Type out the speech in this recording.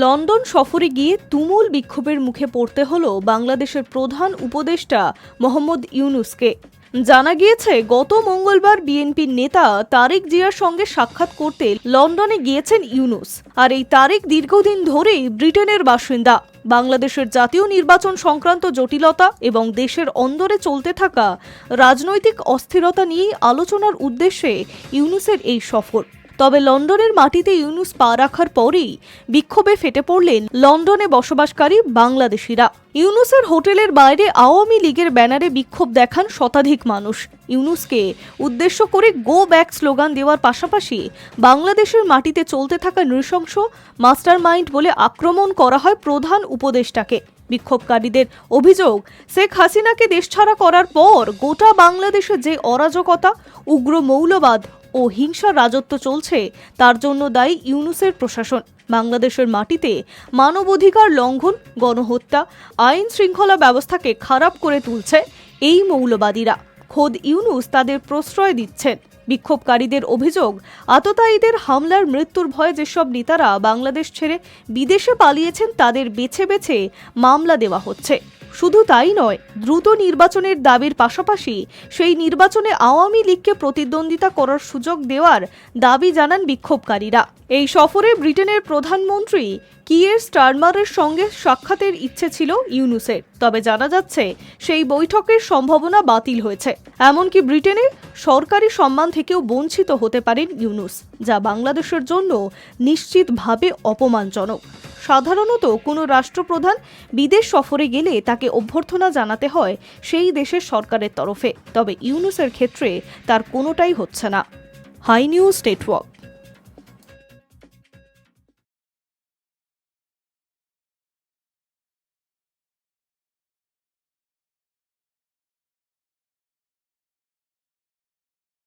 London সফরে গিয়ে তুমুল বিক্ষোভের মুখে পড়তে হলো বাংলাদেশের প্রধান উপদেষ্টা মোহাম্মদ ইউনূসকে। জানা গিয়েছে, গত মঙ্গলবার বিএনপির নেতা তারেক জিয়ার সঙ্গে সাক্ষাৎ করতে লন্ডনে গিয়েছেন ইউনূস। আর এই তারেক দীর্ঘদিন ধরেই ব্রিটেনের বাসিন্দা। বাংলাদেশের জাতীয় নির্বাচন সংক্রান্ত জটিলতা এবং দেশের অন্দরে চলতে থাকা রাজনৈতিক অস্থিরতা নিয়েই আলোচনার উদ্দেশ্যে ইউনূসের এই সফর। তবে লন্ডনের মাটিতে ইউনূস পা রাখার পরেই বিক্ষোভে ফেটে পড়লেন লন্ডনে বসবাসকারী বাংলাদেশিরা। ইউনূসের হোটেলের বাইরে আওয়ামী লীগের ব্যানারে বিক্ষোভ দেখান শতাধিক মানুষ। ইউনূসকে উদ্দেশ্য করে গো ব্যাক স্লোগান দেওয়ার পাশাপাশি বাংলাদেশের মাটিতে চলতে থাকা নৃশংস মাস্টারমাইন্ড বলে আক্রমণ করা হয় প্রধান উপদেষ্টাকে। বিক্ষোভকারীদের অভিযোগ, শেখ হাসিনাকে দেশছাড়া করার পর গোটা বাংলাদেশে যে অরাজকতা, উগ্র মৌলবাদ ও হিংসার রাজত্ব চলছে, তার জন্য দায়ী ইউনূসের প্রশাসন। বাংলাদেশের মাটিতে মানবাধিকার লঙ্ঘন, গণহত্যা, আইন শৃঙ্খলা ব্যবস্থাকে খারাপ করে তুলছে এই মৌলবাদীরা। খোদ ইউনূস তাদের প্রশ্রয় দিচ্ছেন। বিক্ষোভকারীদের অভিযোগ, আততায়ীদের হামলার মৃত্যুর ভয়ে যেসব নেতারা বাংলাদেশ ছেড়ে বিদেশে পালিয়েছেন, তাদের বেছে বেছে মামলা দেওয়া হচ্ছে। শুধু তাই নয়, দ্রুত নির্বাচনের দাবির পাশাপাশি সেই নির্বাচনে আওয়ামী লীগকে প্রতিদ্বন্দ্বিতা করার সুযোগ দেওয়ার দাবি জানান বিক্ষোভকারীরা। এই সফরে ব্রিটেনের প্রধানমন্ত্রী কিয়ের স্টারমারের সঙ্গে সাক্ষাতের ইচ্ছে ছিল ইউনূসের, তবে জানা যাচ্ছে সেই বৈঠকের সম্ভাবনা বাতিল হয়েছে। এমনকি ব্রিটেনে সরকারি সম্মান থেকেও বঞ্চিত হতে পারেন ইউনূস, যা বাংলাদেশের জন্য নিশ্চিতভাবে অপমানজনক। সাধারণত কোনো রাষ্ট্রপ্রধান বিদেশ সফরে গেলে তাকে অভ্যর্থনা জানাতে হয় সেই দেশের সরকারের তরফে, তবে ইউনূসের ক্ষেত্রে তার কোনোটাই হচ্ছে না। Hi news network.